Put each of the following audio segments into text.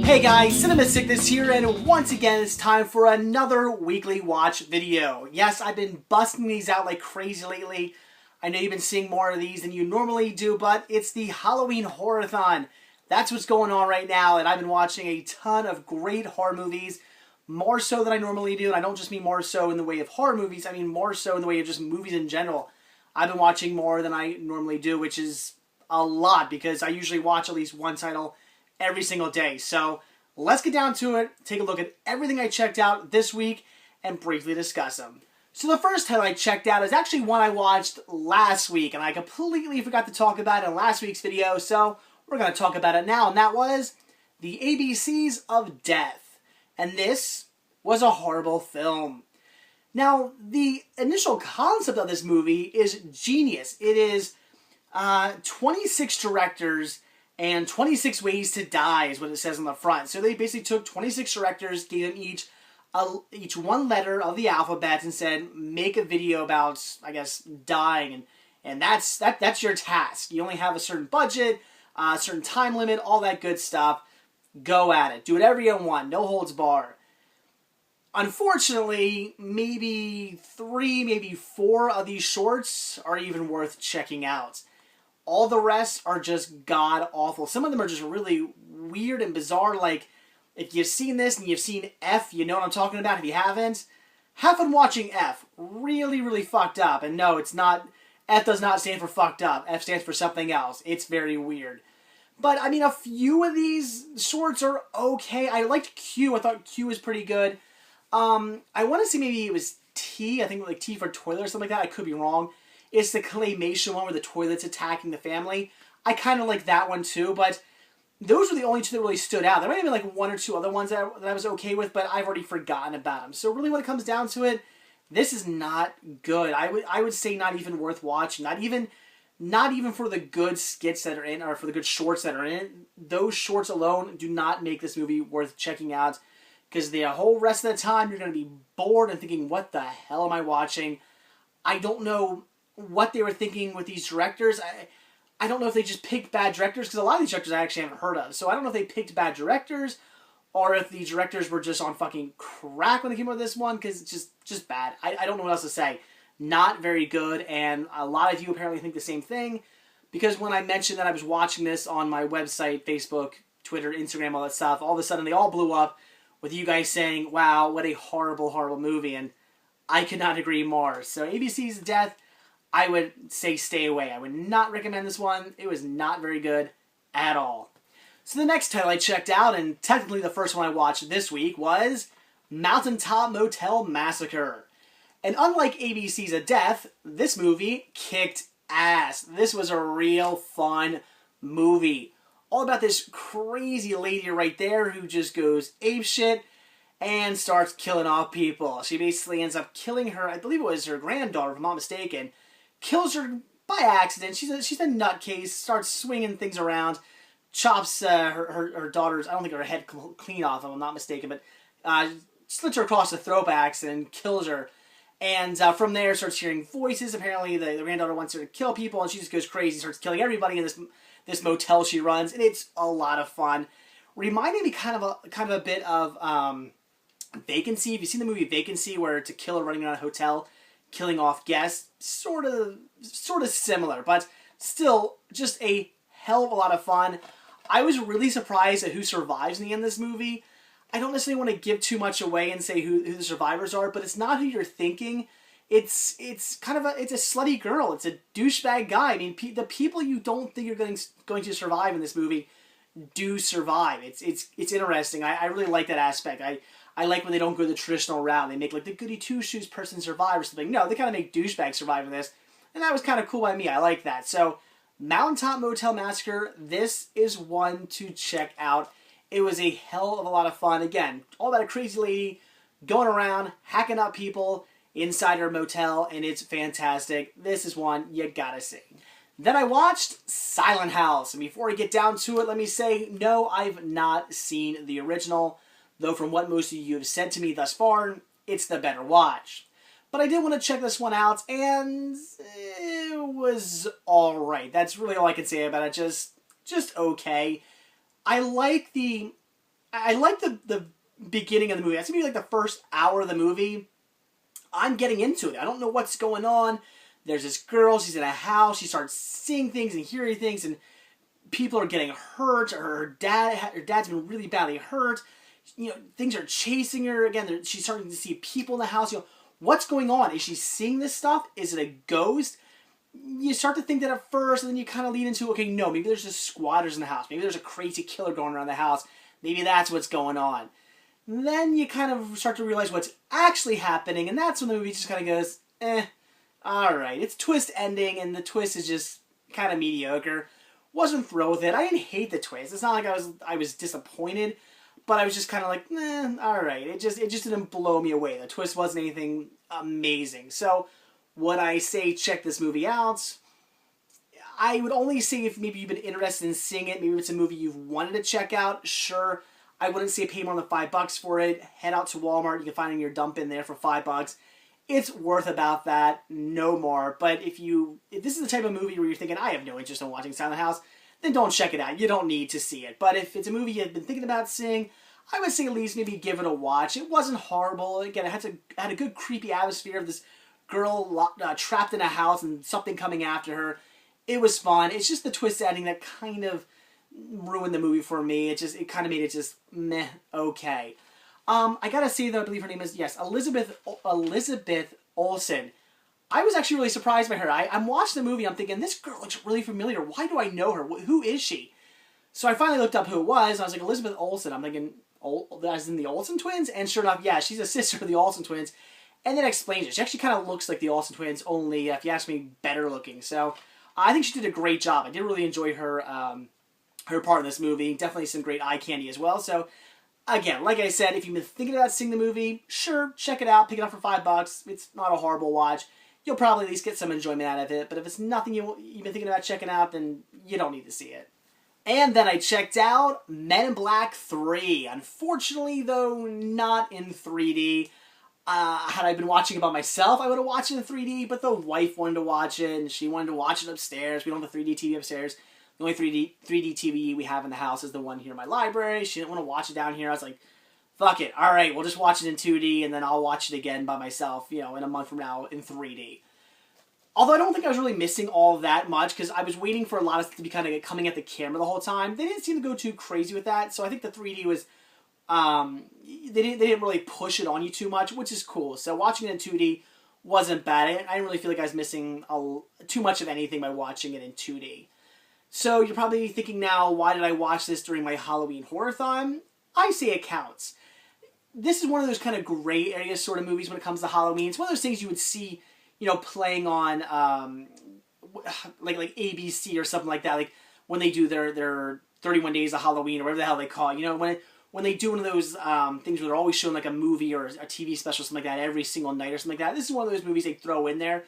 Hey guys, Cinema Sickness here, and once again it's time for another weekly watch video. Yes, I've been busting these out like crazy lately. I know you've been seeing more of these than you normally do, but it's the Halloween Horrorthon. That's what's going on right now, and I've been watching a ton of great horror movies, more so than I normally do, and I don't just mean more so in the way of horror movies, I mean more so in the way of just movies in general. I've been watching more than I normally do, which is a lot, because I usually watch at least one title every single day. So let's get down to it, take a look at everything I checked out this week, and briefly discuss them. So the first title I checked out is actually one I watched last week, and I completely forgot to talk about it in last week's video, so we're going to talk about it now, and that was The ABCs of Death. And this was a horrible film. Now, the initial concept of this movie is genius. It is 26 directors and 26 ways to die is what it says on the front. So they basically took 26 directors, gave them each one letter of the alphabet, and said, make a video about, I guess, dying. And that's your task. You only have a certain budget, a certain time limit, all that good stuff. Go at it. Do whatever you want. No holds barred. Unfortunately, maybe 3, maybe 4 of these shorts are even worth checking out. All the rest are just god-awful. Some of them are just really weird and bizarre. Like, if you've seen this and you've seen F, you know what I'm talking about. If you haven't, have fun watching F. Really, really fucked up. And no, it's not, F does not stand for fucked up. F stands for something else. It's very weird. But, I mean, a few of these shorts are okay. I liked Q. I thought Q was pretty good. I want to say maybe it was T. I think like T for toilet or something like that. I could be wrong. It's the claymation one where the toilet's attacking the family. I kind of like that one too, but those were the only 2 that really stood out. There might have been like 1 or 2 other ones that I was okay with, but I've already forgotten about them. So really when it comes down to it, this is not good. I would say not even worth watching. Not even for the good skits that are in, or for the good shorts that are in it. Those shorts alone do not make this movie worth checking out, because the whole rest of the time you're going to be bored and thinking, what the hell am I watching? I don't know what they were thinking with these directors. I don't know if they just picked bad directors, because a lot of these directors I actually haven't heard of. So I don't know if they picked bad directors, or if the directors were just on fucking crack when they came up with this one, because it's just bad. I don't know what else to say. Not very good, and a lot of you apparently think the same thing, because when I mentioned that I was watching this on my website, Facebook, Twitter, Instagram, all that stuff, all of a sudden they all blew up with you guys saying, wow, what a horrible, horrible movie, and I could not agree more. So ABC's Death, I would say stay away. I would not recommend this one. It was not very good at all. So the next title I checked out, and technically the first one I watched this week, was Mountaintop Motel Massacre. And unlike ABC's of Death, this movie kicked ass. This was a real fun movie. All about this crazy lady right there who just goes apeshit and starts killing off people. She basically ends up killing her, I believe it was her granddaughter, if I'm not mistaken. Kills her by accident. She's a nutcase, starts swinging things around, chops her daughter's, I don't think her head clean off, if I'm not mistaken, but slits her across the throat by accident and kills her. And from there, starts hearing voices. Apparently, the granddaughter wants her to kill people, and she just goes crazy, starts killing everybody in this motel she runs, and it's a lot of fun. Reminded me kind of a bit of Vacancy. Have you seen the movie Vacancy, where it's a killer running around a hotel, killing off guests? Sort of similar, but still just a hell of a lot of fun. I was really surprised at who survives in the end of this movie. I don't necessarily want to give too much away and say who the survivors are, but it's not who you're thinking. It's kind of it's a slutty girl. It's a douchebag guy. I mean, the people you don't think are going to survive in this movie do survive. It's interesting. I really like that aspect. I like when they don't go the traditional route. They make like the goody two-shoes person survive or something. No, they kind of make douchebags survive in this, and that was kind of cool by me. I like that. So, Mountaintop Motel Massacre, this is one to check out. It was a hell of a lot of fun. Again, all about a crazy lady going around, hacking up people inside her motel, and it's fantastic. This is one you gotta see. Then I watched Silent House, and before I get down to it, let me say, no, I've not seen the original, though from what most of you have said to me thus far, it's the better watch. But I did want to check this one out, and it was alright. That's really all I can say about it. Just okay. I like the I like the beginning of the movie. That's gonna be like the first hour of the movie. I'm getting into it. I don't know what's going on. There's this girl. She's in a house. She starts seeing things and hearing things, and people are getting hurt. Her dad's been really badly hurt. You know, things are chasing her again. She's starting to see people in the house. You know, what's going on? Is she seeing this stuff? Is it a ghost? You start to think that at first, and then you kind of lead into, okay, no, maybe there's just squatters in the house. Maybe there's a crazy killer going around the house. Maybe that's what's going on. Then you kind of start to realize what's actually happening, and that's when the movie just kind of goes, alright. It's twist ending, and the twist is just kind of mediocre. Wasn't thrilled with it. I didn't hate the twist. It's not like I was disappointed, but I was just kind of like, alright. It just didn't blow me away. The twist wasn't anything amazing. So, would I say check this movie out? I would only say if maybe you've been interested in seeing it. Maybe it's a movie you've wanted to check out. Sure. I wouldn't say pay more than $5 for it. Head out to Walmart. You can find it in your dump in there for $5. It's worth about that. No more. But if this is the type of movie where you're thinking, I have no interest in watching Silent House, then don't check it out. You don't need to see it. But if it's a movie you've been thinking about seeing, I would say at least maybe give it a watch. It wasn't horrible. Again, it had a good creepy atmosphere of this girl trapped in a house and something coming after her. It was fun. It's just the twist ending that kind of ruined the movie for me. It kind of made it just meh, okay. I gotta say though, I believe her name is, yes, Elizabeth Olsen. I was actually really surprised by her. I'm watching the movie, I'm thinking, this girl looks really familiar. Why do I know her? Who is she? So I finally looked up who it was, and I was like, Elizabeth Olsen. I'm thinking, as in the Olsen twins? And sure enough, yeah, she's a sister of the Olsen twins. And then explains it. She actually kind of looks like the Olsen twins, only, if you ask me, better looking. So I think she did a great job. I did really enjoy her part in this movie. Definitely some great eye candy as well. So, again, like I said, if you've been thinking about seeing the movie, sure, check it out. Pick it up for $5. It's not a horrible watch. You'll probably at least get some enjoyment out of it. But if it's nothing you've been thinking about checking out, then you don't need to see it. And then I checked out Men in Black 3. Unfortunately, though, not in 3D. Had I been watching it by myself, I would have watched it in 3D, but the wife wanted to watch it, and she wanted to watch it upstairs. We don't have a 3D TV upstairs. The only 3D TV we have in the house is the one here in my library. She didn't want to watch it down here. I was like, fuck it. All right, we'll just watch it in 2D, and then I'll watch it again by myself, in a month from now in 3D. Although I don't think I was really missing all that much, because I was waiting for a lot of stuff to be kind of coming at the camera the whole time. They didn't seem to go too crazy with that, so I think the 3D was... they didn't really push it on you too much, which is cool. So watching it in 2D wasn't bad. I didn't really feel like I was missing too much of anything by watching it in 2D. So you're probably thinking now, why did I watch this during my Halloween Horrorthon? I say it counts. This is one of those kind of gray area sort of movies when it comes to Halloween. It's one of those things you would see, playing on like ABC or something like that. Like when they do their 31 Days of Halloween or whatever the hell they call it. When they do one of those things where they're always showing like a movie or a TV special or something like that every single night or something like that. This is one of those movies they throw in there.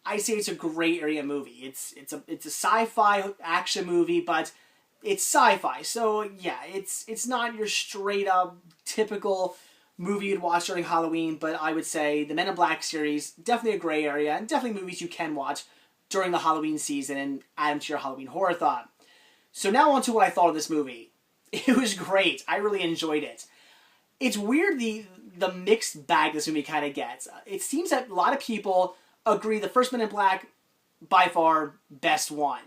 I say it's a gray area movie. It's a sci-fi action movie, but it's sci-fi. So yeah, it's not your straight up typical movie you'd watch during Halloween, but I would say the Men in Black series, definitely a gray area, and definitely movies you can watch during the Halloween season and add them to your Halloween Horrorthon. So now on to what I thought of this movie. It was great. I really enjoyed it. It's weird the mixed bag this movie kind of gets. It seems that a lot of people agree the first Men in Black, by far, best one.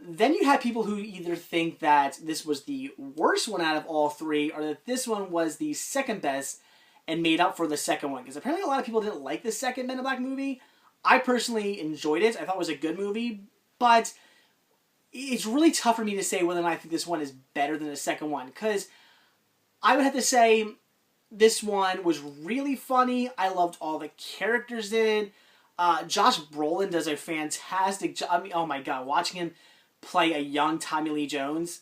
Then you have people who either think that this was the worst one out of all three, or that this one was the second best and made up for the second one. Because apparently a lot of people didn't like the second Men in Black movie. I personally enjoyed it. I thought it was a good movie, but it's really tough for me to say whether or not I think this one is better than the second one, because I would have to say this one was really funny. I loved all the characters in it. Josh Brolin does a fantastic job. I mean, oh my god, watching him play a young Tommy Lee Jones,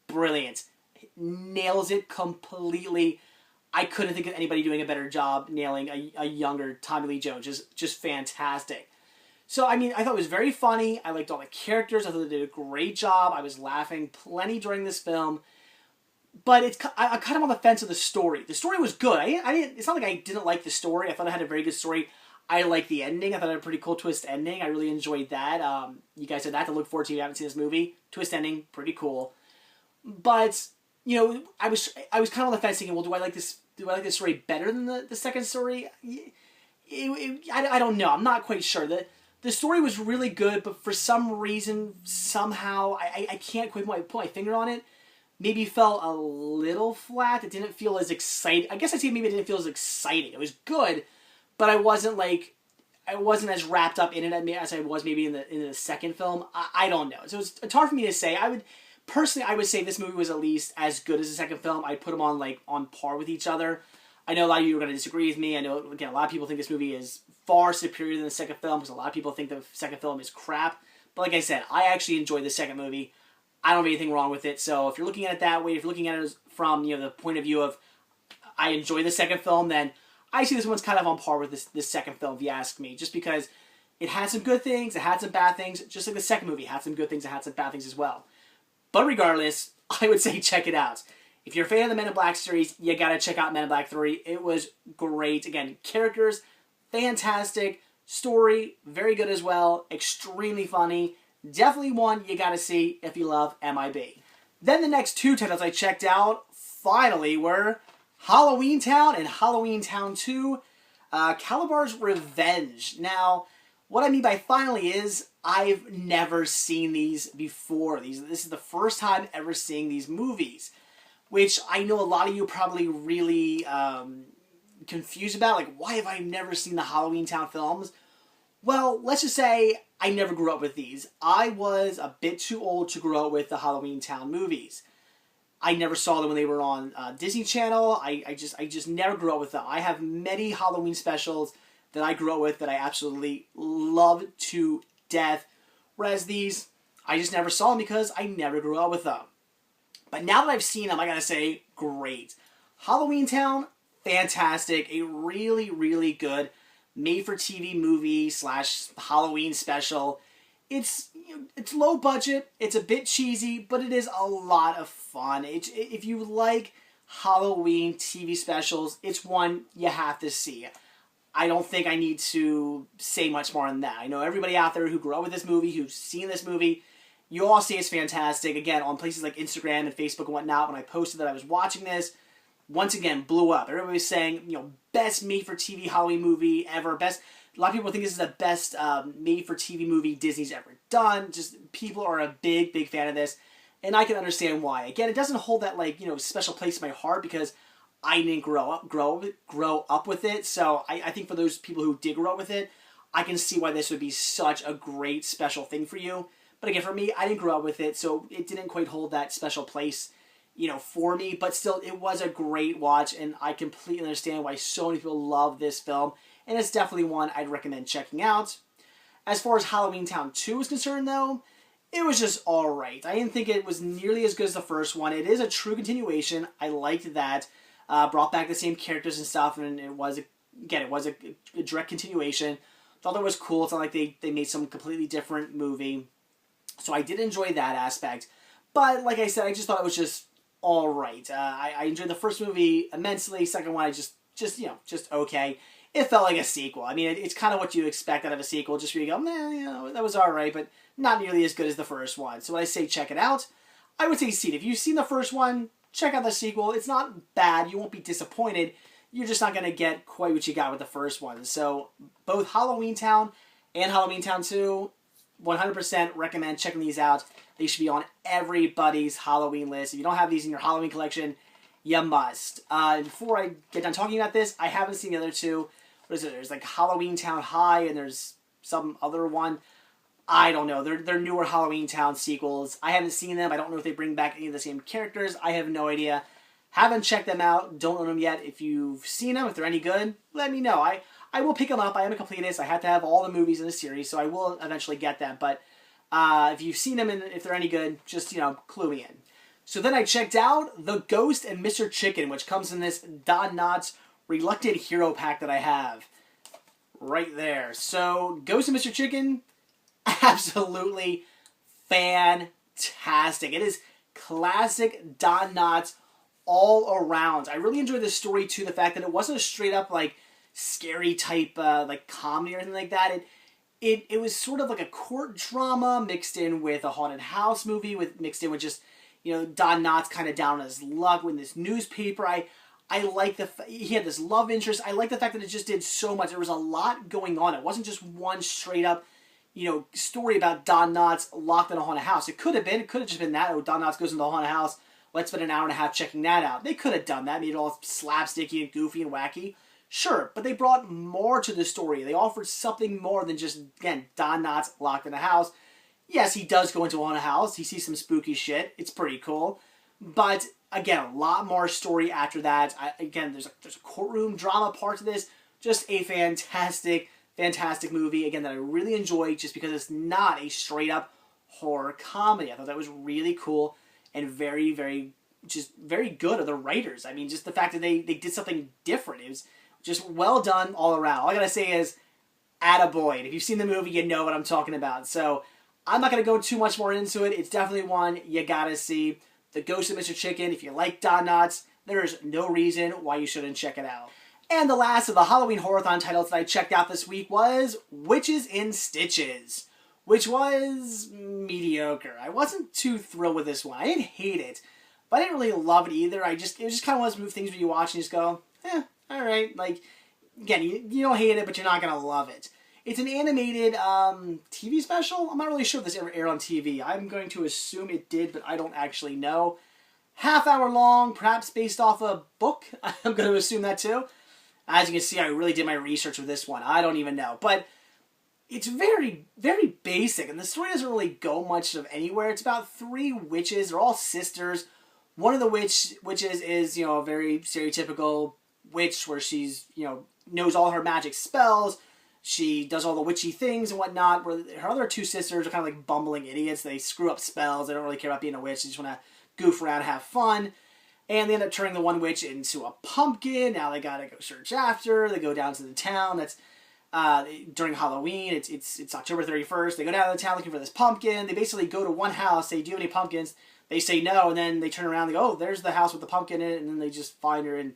brilliant. Nails it completely. I couldn't think of anybody doing a better job nailing a younger Tommy Lee Jones. Just fantastic. So, I mean, I thought it was very funny. I liked all the characters. I thought they did a great job. I was laughing plenty during this film. But I'm kind of on the fence of the story. The story was good. It's not like I didn't like the story. I thought it had a very good story. I liked the ending. I thought it had a pretty cool twist ending. I really enjoyed that. You guys had that to look forward to if you haven't seen this movie. Twist ending, pretty cool. But I was kind of on the fence thinking, well, do I like this story better than the second story? I don't know. I'm not quite sure. The story was really good, but for some reason, somehow, I can't quite put my finger on it. Maybe felt a little flat. It didn't feel as exciting. I guess I'd say maybe it didn't feel as exciting. It was good, but I wasn't as wrapped up in it as I was maybe in the second film. I don't know. So it's hard for me to say. I would say this movie was at least as good as the second film. I'd put them on par with each other. I know a lot of you are going to disagree with me. I know, again, a lot of people think this movie is far superior than the second film because a lot of people think the second film is crap. But like I said, I actually enjoyed the second movie. I don't have anything wrong with it. So if you're looking at it that way, if you're looking at it from the point of view of I enjoy the second film, then I see this one's kind of on par with this second film, if you ask me. Just because it had some good things, it had some bad things, just like the second movie had some good things, it had some bad things as well. But regardless, I would say check it out. If you're a fan of the Men in Black series, you gotta check out Men in Black 3. It was great. Again, characters, fantastic. Story, very good as well. Extremely funny. Definitely one you gotta see if you love MIB. Then the next two titles I checked out, finally, were Halloweentown and Halloweentown 2, Kalabar's Revenge. Now, what I mean by finally is, I've never seen these before. This is the first time ever seeing these movies, which I know a lot of you are probably really confused about. Like, why have I never seen the Halloweentown films? Well, let's just say I never grew up with these. I was a bit too old to grow up with the Halloweentown movies. I never saw them when they were on Disney Channel. I just never grew up with them. I have many Halloween specials that I grew up with that I absolutely love to death. Whereas these, I just never saw them because I never grew up with them. But now that I've seen them, I gotta say, great. Halloweentown, fantastic. A really, really good made-for-TV movie / Halloween special. It's low budget, it's a bit cheesy, but it is a lot of fun. If you like Halloween TV specials, it's one you have to see. I don't think I need to say much more than that. I know everybody out there who grew up with this movie, who's seen this movie, you all say it's fantastic. Again, on places like Instagram and Facebook and whatnot, when I posted that I was watching this, once again, blew up. Everybody was saying, best made-for-TV Halloween movie ever. A lot of people think this is the best made-for-TV movie Disney's ever done. Just people are a big, big fan of this, and I can understand why. Again, it doesn't hold that special place in my heart because I didn't grow up with it. So I think for those people who did grow up with it, I can see why this would be such a great special thing for you. But again, for me, I didn't grow up with it, so it didn't quite hold that special place, for me. But still, it was a great watch, and I completely understand why so many people love this film. And it's definitely one I'd recommend checking out. As far as Halloweentown 2 is concerned, though, it was just alright. I didn't think it was nearly as good as the first one. It is a true continuation. I liked that. Brought back the same characters and stuff, and it was a direct continuation. Thought that was cool. It's not like they made some completely different movie. So I did enjoy that aspect. But like I said, I just thought it was just alright. I enjoyed the first movie immensely. Second one, I just okay. It felt like a sequel. I mean, it's kind of what you expect out of a sequel. Just where you go, that was alright, but not nearly as good as the first one. So when I say check it out, I would say see it. If you've seen the first one, check out the sequel. It's not bad. You won't be disappointed. You're just not going to get quite what you got with the first one. So both Halloweentown and Halloweentown 2, 100% recommend checking these out. They should be on everybody's Halloween list. If you don't have these in your Halloween collection, you must. Before I get done talking about this, I haven't seen the other two. What is it? There's like Halloweentown High, and there's some other one. I don't know. They're newer Halloweentown sequels. I haven't seen them. I don't know if they bring back any of the same characters. I have no idea. Haven't checked them out. Don't own them yet. If you've seen them, if they're any good, let me know. I will pick them up. I am a completist. I have to have all the movies in the series, so I will eventually get them. But if you've seen them and if they're any good, just, clue me in. So then I checked out The Ghost and Mr. Chicken, which comes in this Don Knotts Reluctant Hero pack that I have. Right there. So, Ghost and Mr. Chicken, absolutely fantastic. It is classic Don Knotts all around. I really enjoyed this story too. The fact that it wasn't a straight up scary type comedy or anything like that. It was sort of like a court drama mixed in with a haunted house movie, mixed in with just Don Knotts kind of down on his luck with this newspaper. I like he had this love interest. I like the fact that it just did so much. There was a lot going on. It wasn't just one straight up, story about Don Knotts locked in a haunted house. It could have just been that. Oh, Don Knotts goes into a haunted house. Let's spend an hour and a half checking that out. They could have done that, made it all slapsticky and goofy and wacky. Sure, but they brought more to the story. They offered something more than just, again, Don Knotts locked in a house. Yes, he does go into a haunted house. He sees some spooky shit. It's pretty cool. But, again, a lot more story after that. There's a courtroom drama part to this. Just a fantastic, fantastic movie, again, that I really enjoyed just because it's not a straight-up horror comedy. I thought that was really cool and very, very, just very good of the writers. I mean, just the fact that they did something different. It was just well done all around. All I gotta say is, attaboy. If you've seen the movie, you know what I'm talking about. So, I'm not gonna go too much more into it. It's definitely one you gotta see. The Ghost of Mr. Chicken. If you like Don Knotts, there's no reason why you shouldn't check it out. And the last of the Halloween Horrorthon titles that I checked out this week was Witches in Stitches, which was mediocre. I wasn't too thrilled with this one. I didn't hate it, but I didn't really love it either. It was just kind of one of those things where you watch and you just go, alright. Like, again, you don't hate it, but you're not going to love it. It's an animated TV special. I'm not really sure if this ever aired on TV. I'm going to assume it did, but I don't actually know. Half-hour long, perhaps based off a book. I'm going to assume that too. As you can see, I really did my research with this one. I don't even know. But it's very, very basic, and the story doesn't really go much of anywhere. It's about 3 witches. They're all sisters. One of the witches is, a very stereotypical witch where she's, knows all her magic spells. She does all the witchy things and whatnot, where her other 2 sisters are kind of like bumbling idiots. They screw up spells. They don't really care about being a witch. They just want to goof around and have fun. And they end up turning the one witch into a pumpkin. Now they gotta go search after her. They go down to the town. That's during Halloween. It's October 31st. They go down to the town looking for this pumpkin. They basically go to one house. Say, do you have any pumpkins? They say no, and then they turn around and they go, oh, there's the house with the pumpkin in it, and then they just find her, and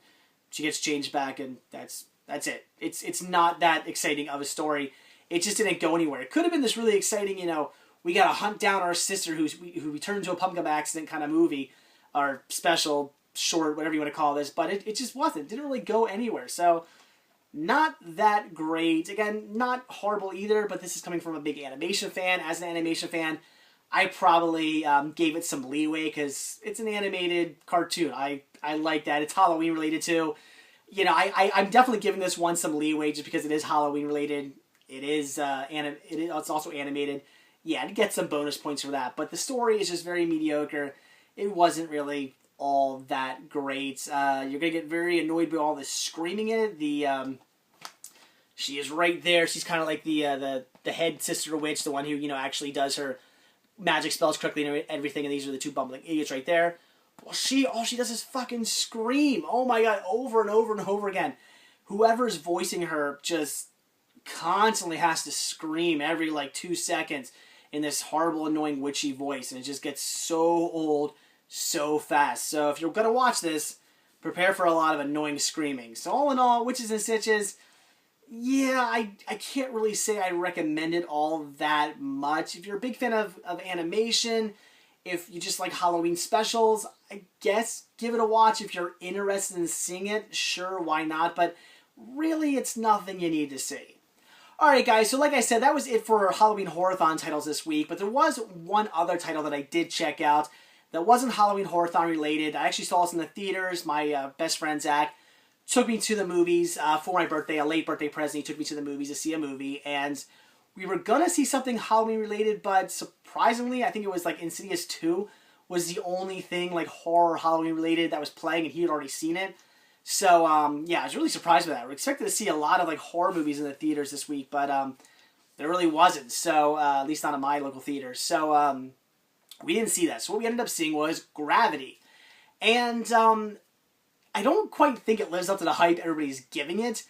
she gets changed back, and that's it. It's not that exciting of a story. It just didn't go anywhere. It could have been this really exciting, we gotta hunt down our sister who we turned into a pumpkin by accident kind of movie, or special, short, whatever you want to call this, but it just wasn't. It didn't really go anywhere, so not that great. Again, not horrible either, but this is coming from a big animation fan. As an animation fan, I probably gave it some leeway because it's an animated cartoon. I like that. It's Halloween related too. I'm definitely giving this one some leeway just because it is Halloween related. It's also animated. Yeah, to get some bonus points for that. But the story is just very mediocre. It wasn't really all that great. You're gonna get very annoyed by all the screaming in it. She is right there. She's kind of like the head sister witch, the one who actually does her magic spells correctly and everything. And these are the 2 bumbling idiots right there. Well, all she does is fucking scream. Oh my god, over and over and over again. Whoever's voicing her just constantly has to scream every 2 seconds in this horrible, annoying, witchy voice, and it just gets so old so fast. So if you're gonna watch this, prepare for a lot of annoying screaming. So all in all, Witches and Stitches, yeah, I can't really say I recommend it all that much. If you're a big fan of animation, if you just like Halloween specials, I guess give it a watch. If you're interested in seeing it, sure, why not? But really, it's nothing you need to see. Alright guys, so like I said, that was it for Halloween Horrorthon titles this week, but there was one other title that I did check out that wasn't Halloween Horrorthon related. I actually saw this in the theaters. My best friend Zach took me to the movies for my birthday, a late birthday present. He took me to the movies to see a movie, and we were gonna see something Halloween related, but surprisingly, I think it was Insidious 2 was the only thing horror Halloween related that was playing, and he had already seen it. So, yeah, I was really surprised by that. We expected to see a lot of horror movies in the theaters this week, but there really wasn't. So, at least not in my local theaters. So, we didn't see that. So what we ended up seeing was Gravity. And I don't quite think it lives up to the hype everybody's giving it.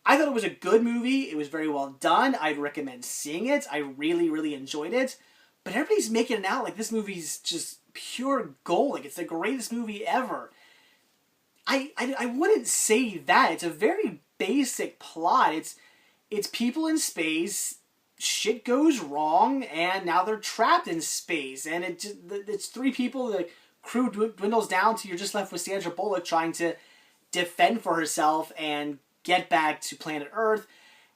I thought it was a good movie. It was very well done. I'd recommend seeing it. I really, really enjoyed it. But everybody's making it out like this movie's just pure gold. It's the greatest movie ever. I wouldn't say that. It's a very basic plot. It's people in space, shit goes wrong, and now they're trapped in space. And it's 3 people, crew dwindles down to you're just left with Sandra Bullock trying to defend for herself and get back to planet Earth.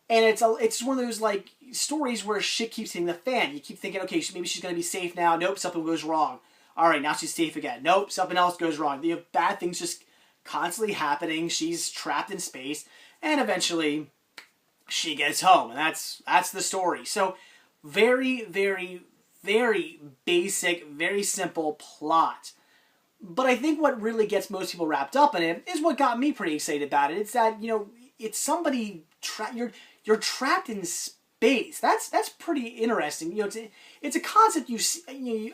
And it's one of those like stories where shit keeps hitting the fan. You keep thinking, okay, maybe she's gonna be safe now. Nope, something goes wrong. All right, now she's safe again. Nope, something else goes wrong. You have bad things just constantly happening. She's trapped in space, and eventually she gets home, and that's the story. So very, very, very basic, very simple plot. But I think what really gets most people wrapped up in it is what got me pretty excited about it. It's that, it's somebody you're trapped in space. That's pretty interesting. It's a concept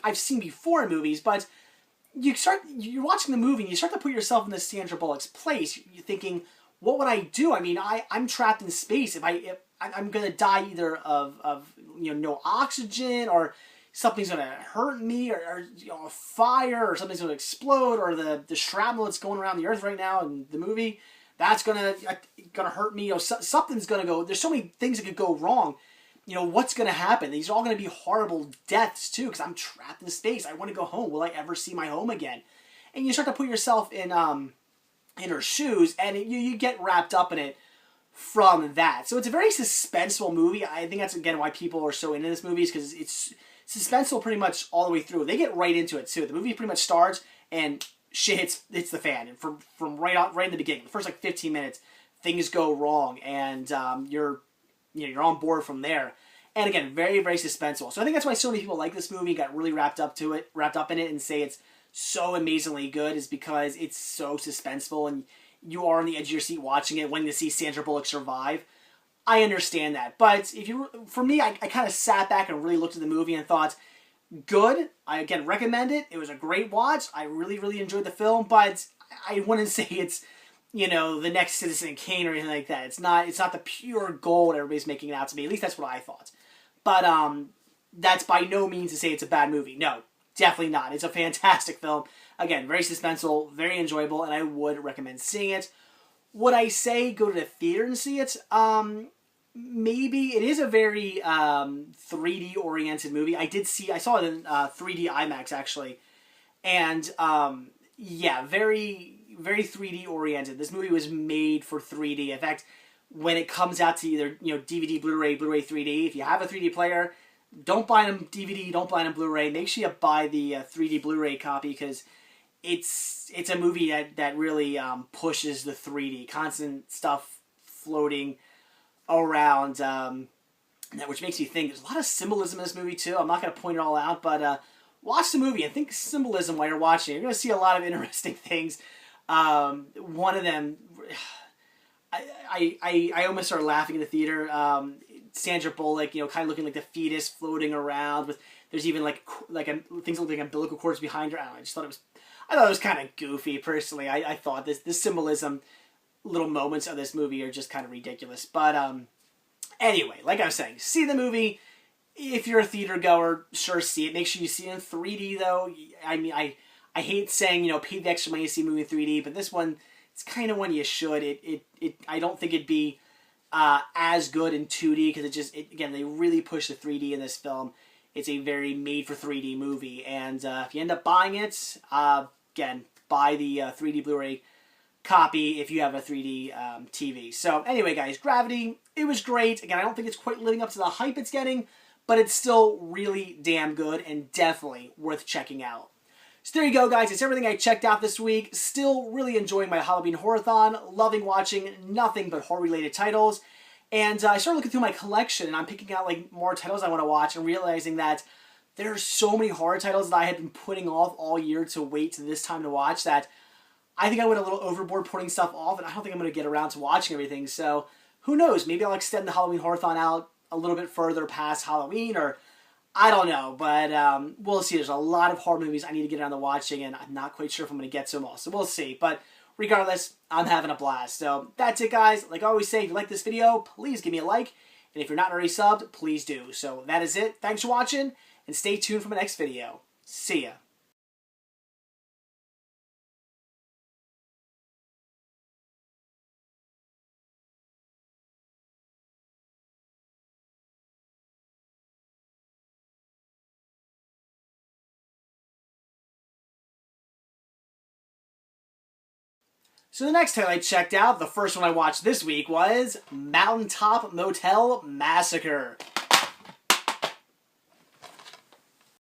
I've seen before in movies, but you're watching the movie and you start to put yourself in the Sandra Bullock's place. You're thinking, what would I do? I mean, I'm trapped in space. If I'm gonna die either of no oxygen, or something's gonna hurt me, or a fire, or something's gonna explode, or the shrapnel that's going around the Earth right now in the movie, that's gonna hurt me. Something's gonna go. There's so many things that could go wrong. What's gonna happen? These are all gonna be horrible deaths too, because I'm trapped in space. I want to go home. Will I ever see my home again? And you start to put yourself in her shoes, and you get wrapped up in it from that. So it's a very suspenseful movie. I think that's, again, why people are so into this movie, is because it's suspenseful pretty much all the way through. They get right into it, too. The movie pretty much starts, and shit hits the fan. And from right in the beginning, the first, 15 minutes, things go wrong, and you're on board from there. And again, very, very suspenseful. So I think that's why so many people like this movie, got really wrapped up in it, and say it's so amazingly good, is because it's so suspenseful, and you are on the edge of your seat watching it, wanting to see Sandra Bullock survive. I understand that. But for me, I kind of sat back and really looked at the movie and thought, good. I, again, recommend it. It was a great watch. I really, really enjoyed the film, but I wouldn't say it's, the next Citizen Kane or anything like that. It's not the pure gold everybody's making it out to be. At least that's what I thought. But that's by no means to say it's a bad movie. No, definitely not. It's a fantastic film. Again, very suspenseful, very enjoyable, and I would recommend seeing it. Would I say go to the theater and see it? Maybe. It is a very 3D-oriented movie. I saw it in 3D IMAX, actually. And, yeah, very, very 3D-oriented. This movie was made for 3D. In fact, when it comes out to either, DVD, Blu-ray 3D, if you have a 3D player, don't buy them DVD, don't buy them Blu-ray. Make sure you buy the 3D Blu-ray copy, because it's a movie that really pushes the 3D. Constant stuff floating around, which makes you think. There's a lot of symbolism in this movie, too. I'm not going to point it all out, but watch the movie and think symbolism while you're watching it. You're going to see a lot of interesting things. One of them, I almost started laughing in the theater. Sandra Bullock, kind of looking like the fetus floating around. There's even things that look like umbilical cords behind her. I don't know. I thought it was kind of goofy, personally. I thought this symbolism, little moments of this movie are just kind of ridiculous. But anyway, like I was saying, see the movie. If you're a theater goer, sure, see it. Make sure you see it in 3D, though. I mean, I hate saying, pay the extra money to see a movie in 3D, but this one, it's kind of one you should. I don't think it'd be as good in 2D, because again, they really push the 3D in this film. It's a very made for 3D movie, and if you end up buying it, again, buy the 3D Blu-ray copy if you have a 3D TV. So anyway, guys, Gravity, it was great. Again, I don't think it's quite living up to the hype it's getting, but it's still really damn good and definitely worth checking out. So there you go, guys. It's everything I checked out this week. Still really enjoying my Halloween Horrorthon. Loving watching nothing but horror-related titles. And I started looking through my collection, and I'm picking out more titles I want to watch, and realizing that there are so many horror titles that I had been putting off all year to wait to this time to watch, that I think I went a little overboard putting stuff off, and I don't think I'm going to get around to watching everything. So who knows? Maybe I'll extend the Halloween Horrorthon out a little bit further past Halloween, or I don't know. But we'll see. There's a lot of horror movies I need to get around to watching, and I'm not quite sure if I'm going to get to them all. So we'll see. But regardless, I'm having a blast. So that's it, guys. Like I always say, if you like this video, please give me a like. And if you're not already subbed, please do. So that is it. Thanks for watching, and stay tuned for my next video. See ya. So the next title I checked out, the first one I watched this week, was Mountaintop Motel Massacre.